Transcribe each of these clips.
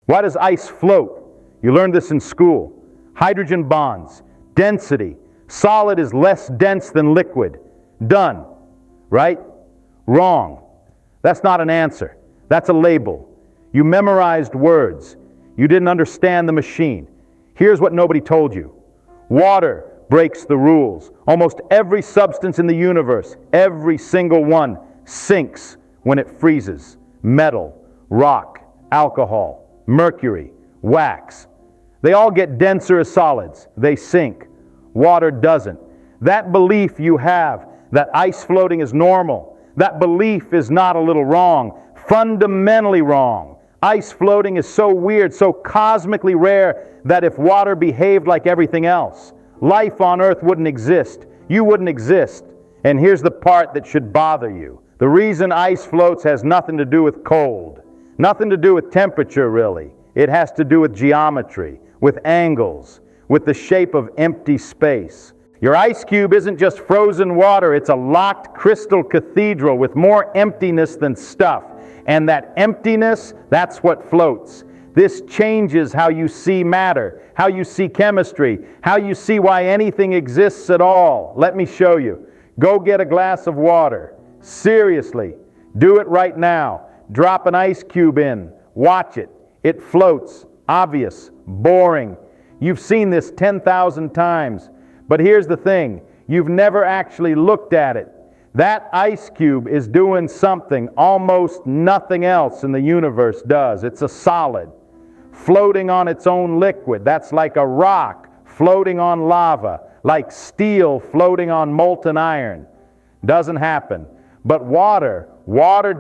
Why does ice float? You learned this in school. Hydrogen bonds, density. Solid is less dense than liquid. Done. Right? Wrong. That's not an answer. That's a label. You memorized words. You didn't understand the machine. Here's what nobody told you. Water breaks the rules. Almost every substance in the universe, every single one, sinks when it freezes. Metal, rock, alcohol, mercury, wax. They all get denser as solids. They sink. Water doesn't. That belief you have that ice floating is normal, that belief is not a little wrong, fundamentally wrong. Ice floating is so weird, so cosmically rare, that if water behaved like everything else, life on Earth wouldn't exist. You wouldn't exist. And here's the part that should bother you. The reason ice floats has nothing to do with cold. Nothing to do with temperature, really. It has to do with geometry, with angles, with the shape of empty space. Your ice cube isn't just frozen water, it's a locked crystal cathedral with more emptiness than stuff. And that emptiness, that's what floats. This changes how you see matter, how you see chemistry, how you see why anything exists at all. Let me show you. Go get a glass of water. Seriously, do it right now. Drop an ice cube in. Watch it. It floats. Obvious. Boring. You've seen this 10,000 times. But here's the thing. You've never actually looked at it. That ice cube is doing something almost nothing else in the universe does. It's a solid, floating on its own liquid. That's like a rock floating on lava, like steel floating on molten iron. Doesn't happen. But water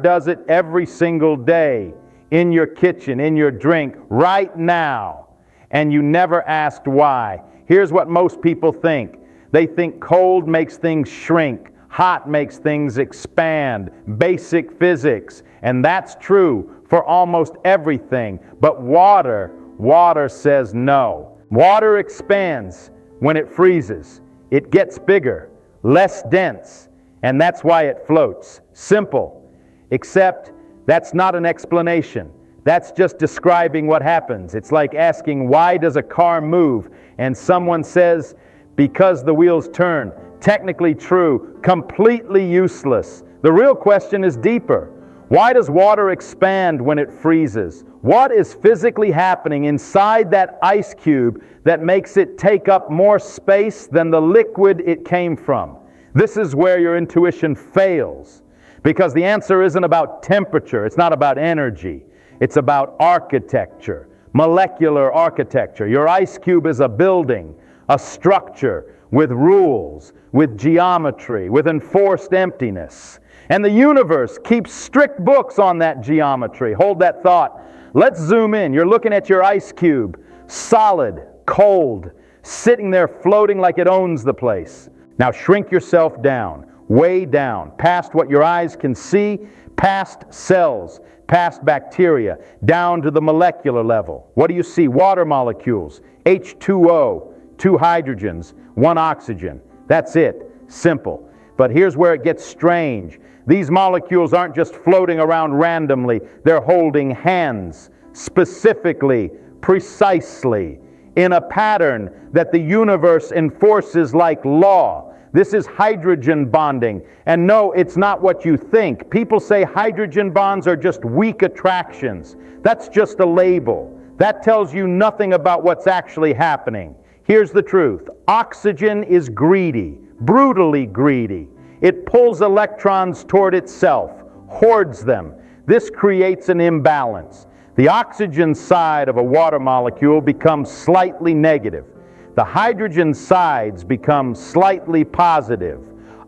does it every single day, in your kitchen, in your drink, right now. And you never asked why. Here's what most people think. They think cold makes things shrink. Hot makes things expand. Basic physics. And that's true for almost everything. But water says no. Water expands when it freezes. It gets bigger, less dense, and that's why it floats. Simple. Except that's not an explanation. That's just describing what happens. It's like asking, why does a car move? And someone says, because the wheels turn. Technically true, completely useless. The real question is deeper. Why does water expand when it freezes? What is physically happening inside that ice cube that makes it take up more space than the liquid it came from? This is where your intuition fails. Because the answer isn't about temperature, it's not about energy. It's about architecture, molecular architecture. Your ice cube is a building, a structure with rules, with geometry, with enforced emptiness. And the universe keeps strict books on that geometry. Hold that thought. Let's zoom in. You're looking at your ice cube, solid, cold, sitting there floating like it owns the place. Now shrink yourself down, way down, past what your eyes can see, past cells, past bacteria, down to the molecular level. What do you see? Water molecules, H2O, 2 hydrogens, 1 oxygen. That's it. Simple. But here's where it gets strange. These molecules aren't just floating around randomly. They're holding hands, specifically, precisely, in a pattern that the universe enforces like law. This is hydrogen bonding. And no, it's not what you think. People say hydrogen bonds are just weak attractions. That's just a label. That tells you nothing about what's actually happening. Here's the truth. Oxygen is greedy, brutally greedy. It pulls electrons toward itself, hoards them. This creates an imbalance. The oxygen side of a water molecule becomes slightly negative. The hydrogen sides become slightly positive.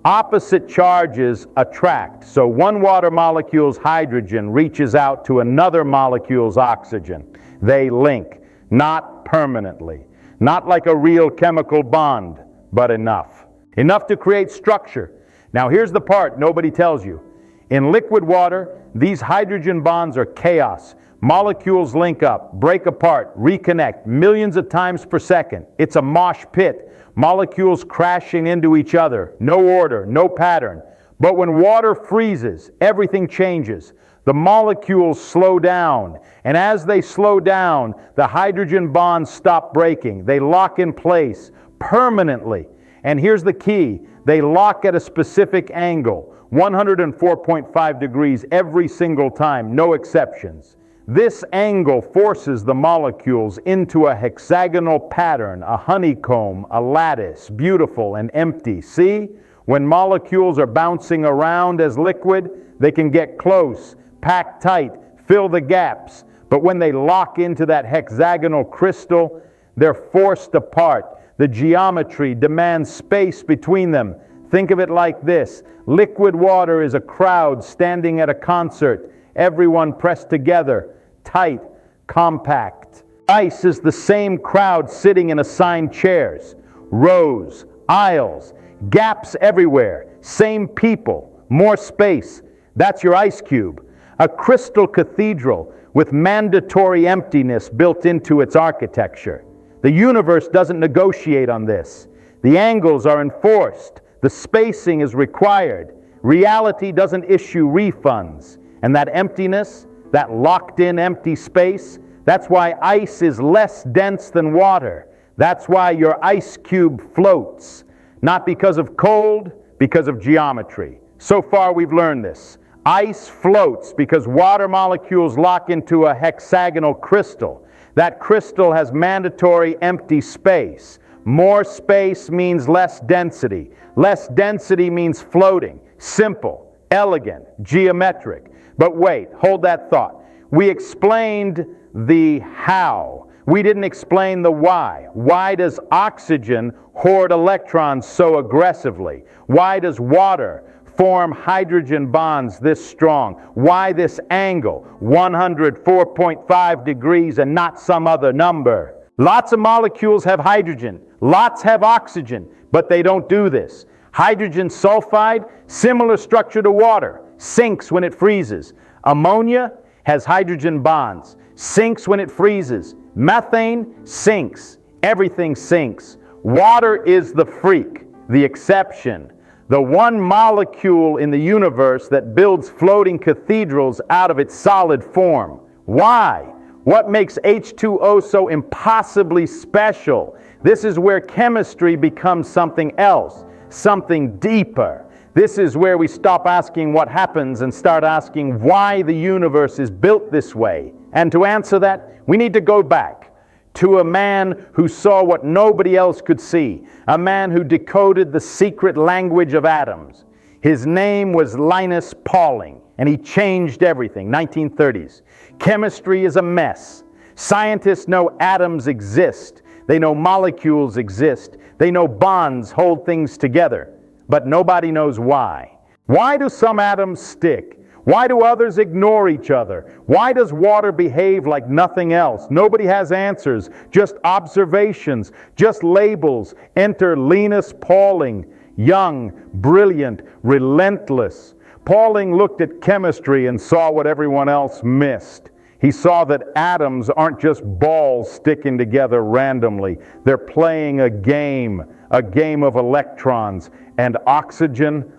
Opposite charges attract. So one water molecule's hydrogen reaches out to another molecule's oxygen. They link, not permanently. Not like a real chemical bond, but enough. Enough to create structure. Now here's the part nobody tells you. In liquid water, these hydrogen bonds are chaos. Molecules link up, break apart, reconnect millions of times per second. It's a mosh pit. Molecules crashing into each other. No order, no pattern. But when water freezes, everything changes. the molecules slow down. And as they slow down, the hydrogen bonds stop breaking. They lock in place permanently. And here's the key. They lock at a specific angle, 104.5 degrees every single time, no exceptions. This angle forces the molecules into a hexagonal pattern, a honeycomb, a lattice, beautiful and empty. See? When molecules are bouncing around as liquid, they can get close, pack tight, fill the gaps. But when they lock into that hexagonal crystal, they're forced apart. The geometry demands space between them. Think of it like this. Liquid water is a crowd standing at a concert. Everyone pressed together, tight, compact. Ice is the same crowd sitting in assigned chairs, rows, aisles, gaps everywhere, same people, more space. That's your ice cube. A crystal cathedral with mandatory emptiness built into its architecture. The universe doesn't negotiate on this. The angles are enforced. The spacing is required. Reality doesn't issue refunds. And that emptiness, that locked-in empty space, that's why ice is less dense than water. That's why your ice cube floats. Not because of cold, because of geometry. So far we've learned this. Ice floats because water molecules lock into a hexagonal crystal. That crystal has mandatory empty space. More space means less density. Less density means floating. Simple, elegant, geometric. But wait, hold that thought. We explained the how. We didn't explain the why. Why does oxygen hoard electrons so aggressively? Why does water form hydrogen bonds this strong? Why this angle, 104.5 degrees and not some other number? Lots of molecules have hydrogen, lots have oxygen, but they don't do this. Hydrogen sulfide, similar structure to water, sinks when it freezes. Ammonia has hydrogen bonds, sinks when it freezes. Methane sinks, everything sinks. Water is the freak, the exception. The one molecule in the universe that builds floating cathedrals out of its solid form. Why? What makes H2O so impossibly special? This is where chemistry becomes something else, something deeper. This is where we stop asking what happens and start asking why the universe is built this way. And to answer that, we need to go back to a man who saw what nobody else could see, a man who decoded the secret language of atoms. His name was Linus Pauling, and he changed everything, 1930s. Chemistry is a mess. Scientists know atoms exist. They know molecules exist. They know bonds hold things together. But nobody knows why. Why do some atoms stick? Why do others ignore each other? Why does water behave like nothing else? Nobody has answers, just observations, just labels. Enter Linus Pauling, young, brilliant, relentless. Pauling looked at chemistry and saw what everyone else missed. He saw that atoms aren't just balls sticking together randomly. They're playing a game of electrons. And oxygen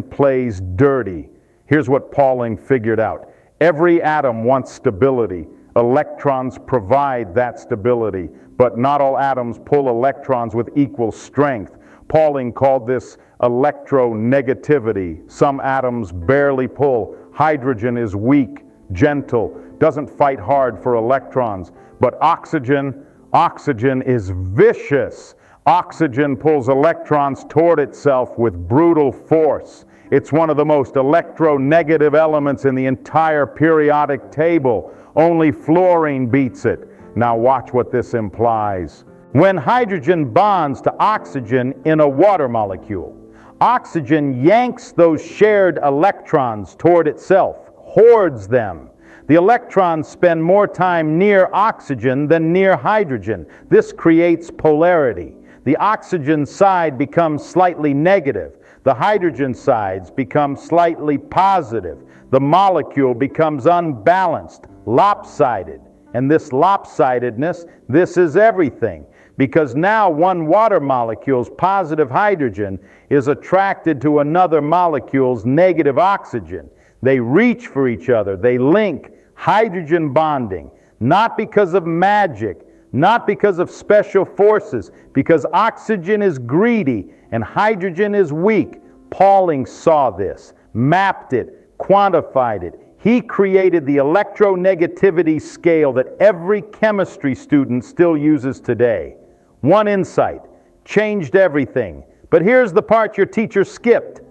plays dirty. Here's what Pauling figured out. Every atom wants stability. Electrons provide that stability, but not all atoms pull electrons with equal strength. Pauling called this electronegativity. Some atoms barely pull. Hydrogen is weak, gentle, doesn't fight hard for electrons. But oxygen is vicious. Oxygen pulls electrons toward itself with brutal force. It's one of the most electronegative elements in the entire periodic table. Only fluorine beats it. Now watch what this implies. When hydrogen bonds to oxygen in a water molecule, oxygen yanks those shared electrons toward itself, hoards them. The electrons spend more time near oxygen than near hydrogen. This creates polarity. The oxygen side becomes slightly negative. The hydrogen sides become slightly positive. The molecule becomes unbalanced, lopsided. And this lopsidedness, this is everything. Because now one water molecule's positive hydrogen is attracted to another molecule's negative oxygen. They reach for each other. They link. Hydrogen bonding. Not because of magic, not because of special forces, because oxygen is greedy and hydrogen is weak. Pauling saw this, mapped it, quantified it. He created the electronegativity scale that every chemistry student still uses today. One insight, changed everything. But here's the part your teacher skipped.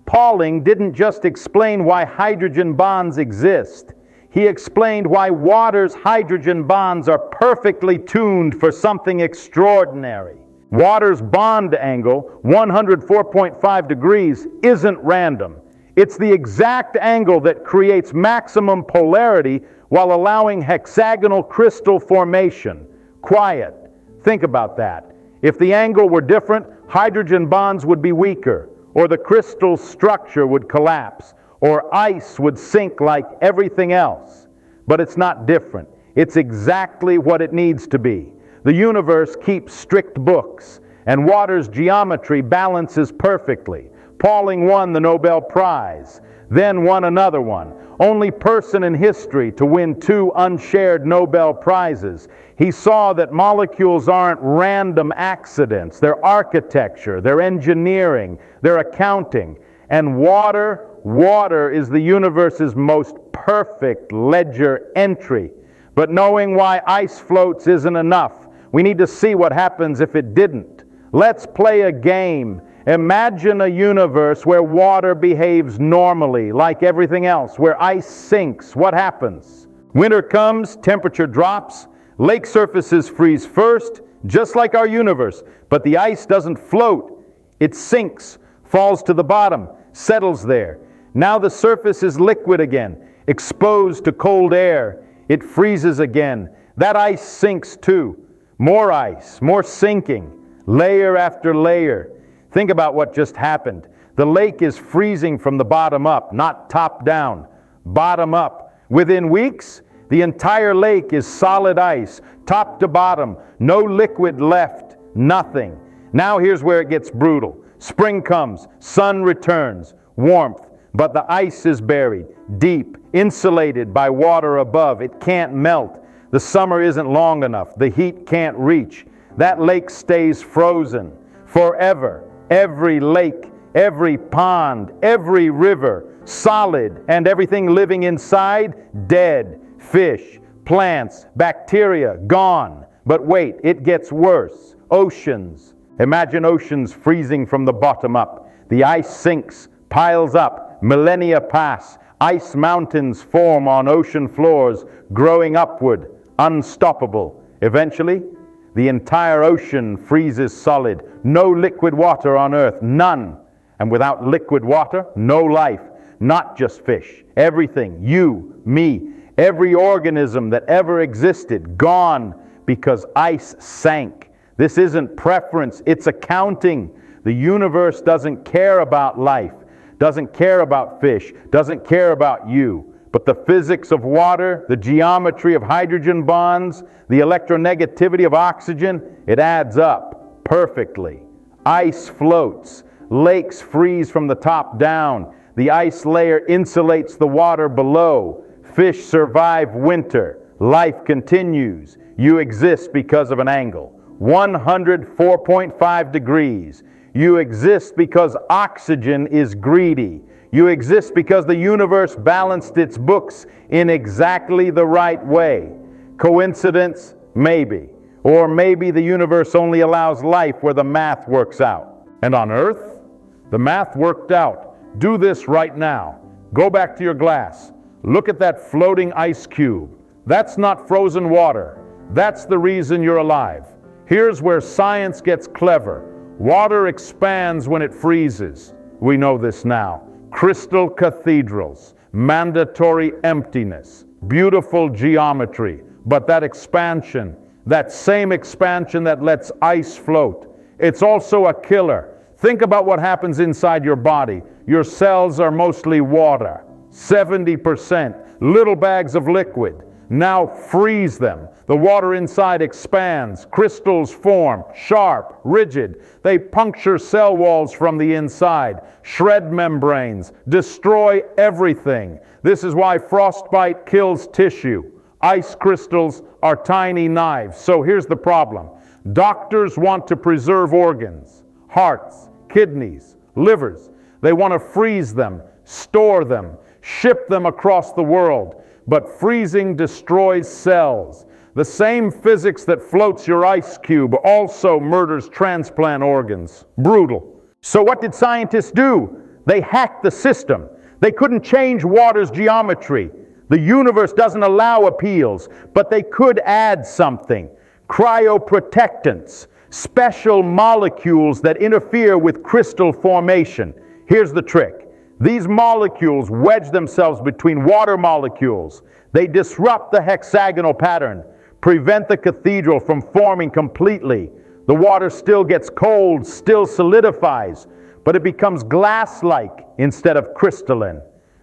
Pauling didn't just explain why hydrogen bonds exist. He explained why water's hydrogen bonds are perfectly tuned for something extraordinary. Water's bond angle, 104.5 degrees, isn't random. It's the exact angle that creates maximum polarity while allowing hexagonal crystal formation. Quiet. Think about that. If the angle were different, hydrogen bonds would be weaker, or the crystal structure would collapse, or ice would sink like everything else. But it's not different. It's exactly what it needs to be. The universe keeps strict books, and water's geometry balances perfectly. Pauling won the Nobel Prize, then won another one. Only person in history to win 2 unshared Nobel Prizes. He saw that molecules aren't random accidents. They're architecture, they're engineering, they're accounting. And water is the universe's most perfect ledger entry. But knowing why ice floats isn't enough. We need to see what happens if it didn't. Let's play a game. Imagine a universe where water behaves normally, like everything else, where ice sinks. What happens? Winter comes, temperature drops, lake surfaces freeze first, just like our universe. But the ice doesn't float. It sinks, falls to the bottom, settles there. Now the surface is liquid again, exposed to cold air. It freezes again. That ice sinks too. More ice, more sinking, layer after layer. Think about what just happened. The lake is freezing from the bottom up, not top down, bottom up. Within weeks, the entire lake is solid ice, top to bottom, no liquid left, nothing. Now here's where it gets brutal. Spring comes, sun returns, warmth, but the ice is buried, deep, insulated by water above. It can't melt. The summer isn't long enough. The heat can't reach. That lake stays frozen forever. Every lake, every pond, every river, solid, and everything living inside, dead. Fish, plants, bacteria, gone. But wait, it gets worse. Oceans. Imagine oceans freezing from the bottom up. The ice sinks, piles up, millennia pass. Ice mountains form on ocean floors, growing upward, unstoppable. Eventually, the entire ocean freezes solid. No liquid water on Earth, none. And without liquid water, no life. Not just fish. Everything, you, me, every organism that ever existed, gone because ice sank. This isn't preference, it's accounting. The universe doesn't care about life, doesn't care about fish, doesn't care about you. But the physics of water, the geometry of hydrogen bonds, the electronegativity of oxygen, it adds up perfectly. Ice floats. Lakes freeze from the top down. The ice layer insulates the water below. Fish survive winter. Life continues. You exist because of an angle. 104.5 degrees. You exist because oxygen is greedy. You exist because the universe balanced its books in exactly the right way. Coincidence? Maybe. Or maybe the universe only allows life where the math works out. And on Earth, the math worked out. Do this right now. Go back to your glass. Look at that floating ice cube. That's not frozen water. That's the reason you're alive. Here's where science gets clever. Water expands when it freezes. We know this now. Crystal cathedrals, mandatory emptiness, beautiful geometry. But that expansion, that same expansion that lets ice float, it's also a killer. Think about what happens inside your body. Your cells are mostly water, 70%, little bags of liquid. Now freeze them. The water inside expands. Crystals form, sharp, rigid. They puncture cell walls from the inside, shred membranes, destroy everything. This is why frostbite kills tissue. Ice crystals are tiny knives. So here's the problem. Doctors want to preserve organs, hearts, kidneys, livers. They want to freeze them, store them, ship them across the world. But freezing destroys cells. The same physics that floats your ice cube also murders transplant organs. Brutal. So what did scientists do? They hacked the system. They couldn't change water's geometry. The universe doesn't allow appeals, but they could add something. Cryoprotectants, special molecules that interfere with crystal formation. Here's the trick. These molecules wedge themselves between water molecules. They disrupt the hexagonal pattern, prevent the cathedral from forming completely. The water still gets cold, still solidifies, but it becomes glass-like instead of crystalline.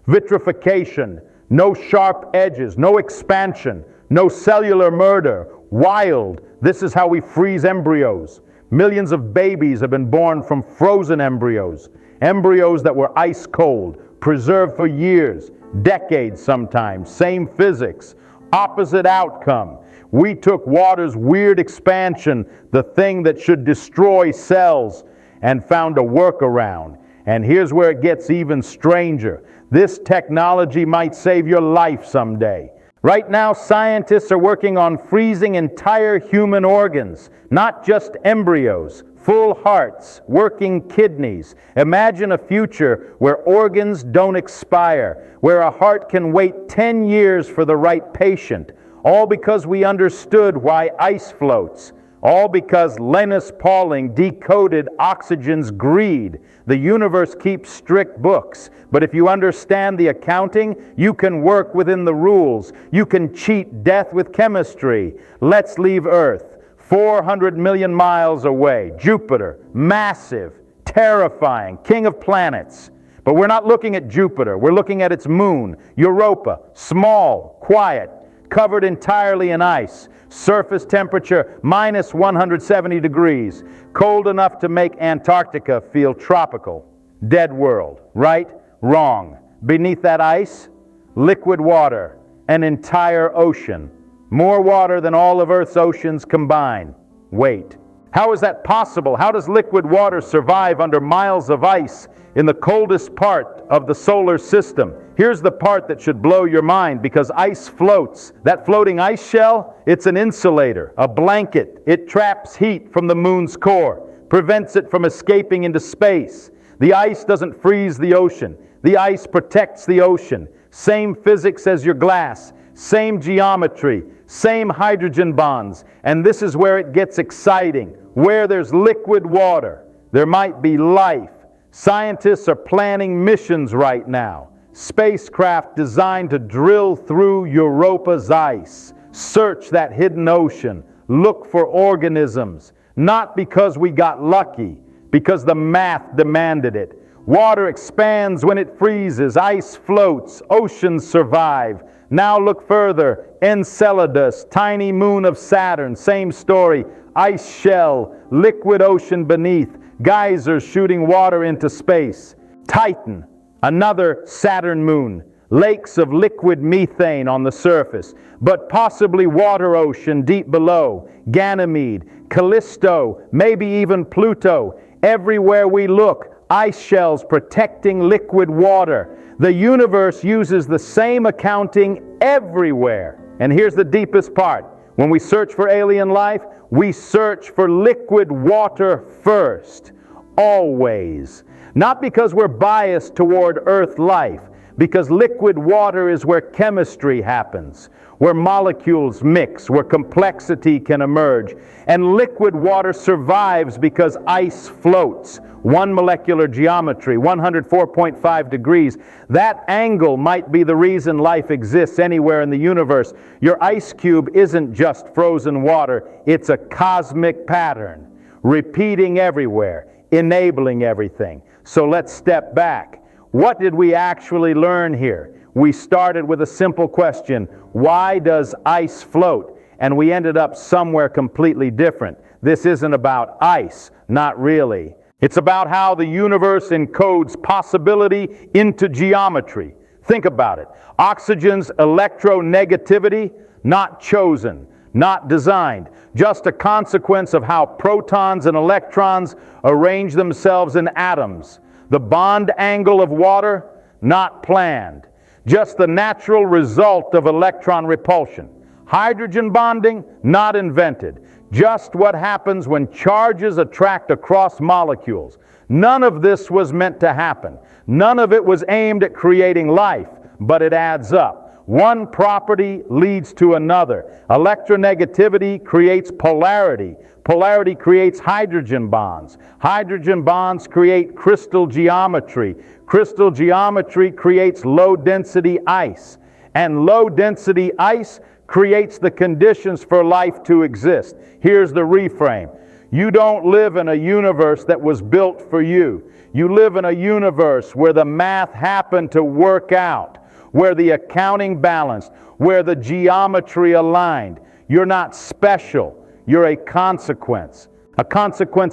Vitrification, no sharp edges, no expansion, no cellular murder. Wild. This is how we freeze embryos. Millions of babies have been born from frozen embryos. Embryos that were ice cold, preserved for years, decades sometimes, same physics, opposite outcome. We took water's weird expansion, the thing that should destroy cells, and found a workaround. And here's where it gets even stranger. This technology might save your life someday. Right now, scientists are working on freezing entire human organs, not just embryos. Full hearts, working kidneys. Imagine a future where organs don't expire, where a heart can wait 10 years for the right patient, all because we understood why ice floats, all because Linus Pauling decoded oxygen's greed. The universe keeps strict books, but if you understand the accounting, you can work within the rules. You can cheat death with chemistry. Let's leave Earth. 400 million miles away, Jupiter, massive, terrifying, king of planets. But we're not looking at Jupiter, we're looking at its moon, Europa, small, quiet, covered entirely in ice, surface temperature minus 170 degrees, cold enough to make Antarctica feel tropical. Dead world, right? Wrong. Beneath that ice, liquid water, an entire ocean. More water than all of Earth's oceans combined. Wait. How is that possible? How does liquid water survive under miles of ice in the coldest part of the solar system? Here's the part that should blow your mind, because ice floats. That floating ice shell, it's an insulator, a blanket. It traps heat from the moon's core, prevents it from escaping into space. The ice doesn't freeze the ocean. The ice protects the ocean. Same physics as your glass. Same geometry, same hydrogen bonds, and this is where it gets exciting. Where there's liquid water, there might be life. Scientists are planning missions right now. Spacecraft designed to drill through Europa's ice, search that hidden ocean, look for organisms, not because we got lucky, because the math demanded it. Water expands when it freezes, ice floats, oceans survive. Now look further, Enceladus, tiny moon of Saturn, same story, ice shell, liquid ocean beneath, geysers shooting water into space. Titan, another Saturn moon, lakes of liquid methane on the surface, but possibly water ocean deep below. Ganymede, Callisto, maybe even Pluto. Everywhere we look, ice shells protecting liquid water. The universe uses the same accounting everywhere. And here's the deepest part. When we search for alien life, we search for liquid water first. Always. Not because we're biased toward Earth life, because liquid water is where chemistry happens, where molecules mix, where complexity can emerge. And liquid water survives because ice floats. One molecular geometry, 104.5 degrees. That angle might be the reason life exists anywhere in the universe. Your ice cube isn't just frozen water, it's a cosmic pattern, repeating everywhere, enabling everything. So let's step back. What did we actually learn here? We started with a simple question: why does ice float? And we ended up somewhere completely different. This isn't about ice, not really. It's about how the universe encodes possibility into geometry. Think about it. Oxygen's electronegativity, not chosen, not designed, just a consequence of how protons and electrons arrange themselves in atoms. The bond angle of water, not planned, just the natural result of electron repulsion. Hydrogen bonding, not invented, just what happens when charges attract across molecules. None of this was meant to happen. None of it was aimed at creating life, but it adds up. One property leads to another. Electronegativity creates polarity. Polarity creates hydrogen bonds. Hydrogen bonds create crystal geometry. Crystal geometry creates low-density ice. And low-density ice creates the conditions for life to exist. Here's the reframe. You don't live in a universe that was built for you. You live in a universe where the math happened to work out, where the accounting balanced, where the geometry aligned. You're not special. You're a consequence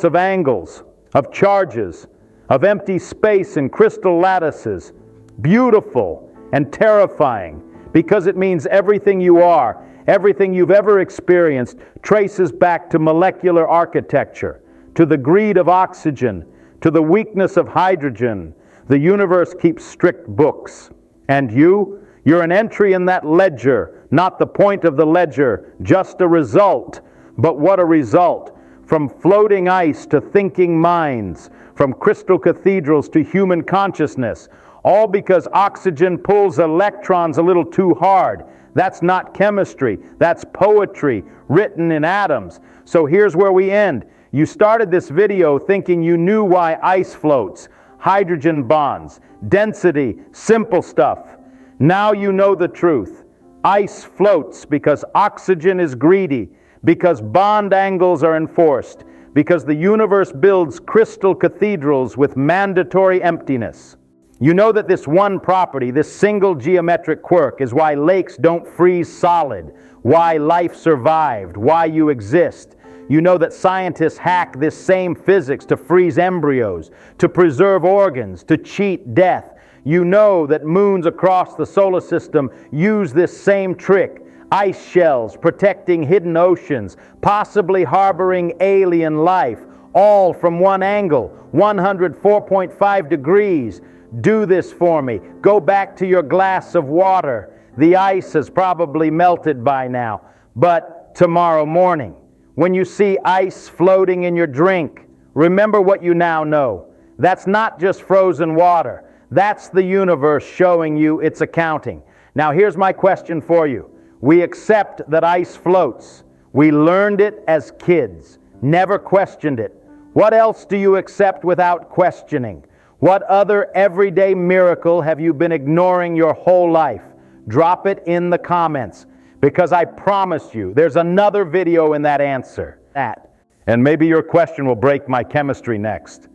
of angles, of charges, of empty space and crystal lattices. Beautiful and terrifying, because it means everything you are, everything you've ever experienced, traces back to molecular architecture, to the greed of oxygen, to the weakness of hydrogen. The universe keeps strict books. And you're an entry in that ledger, not the point of the ledger, just a result. But what a result! From floating ice to thinking minds, from crystal cathedrals to human consciousness, all because oxygen pulls electrons a little too hard. That's not chemistry, that's poetry written in atoms. So here's where we end. You started this video thinking you knew why ice floats, hydrogen bonds, density, simple stuff. Now you know the truth. Ice floats because oxygen is greedy, because bond angles are enforced, because the universe builds crystal cathedrals with mandatory emptiness. You know that this one property, this single geometric quirk, is why lakes don't freeze solid, why life survived, why you exist. You know that scientists hack this same physics to freeze embryos, to preserve organs, to cheat death. You know that moons across the solar system use this same trick. Ice shells protecting hidden oceans, possibly harboring alien life, all from one angle, 104.5 degrees. Do this for me. Go back to your glass of water. The ice has probably melted by now. But tomorrow morning, when you see ice floating in your drink, remember what you now know. That's not just frozen water. That's the universe showing you its accounting. Now here's my question for you. We accept that ice floats. We learned it as kids, never questioned it. What else do you accept without questioning? What other everyday miracle have you been ignoring your whole life? Drop it in the comments, because I promise you there's another video in that answer. And maybe your question will break my chemistry next.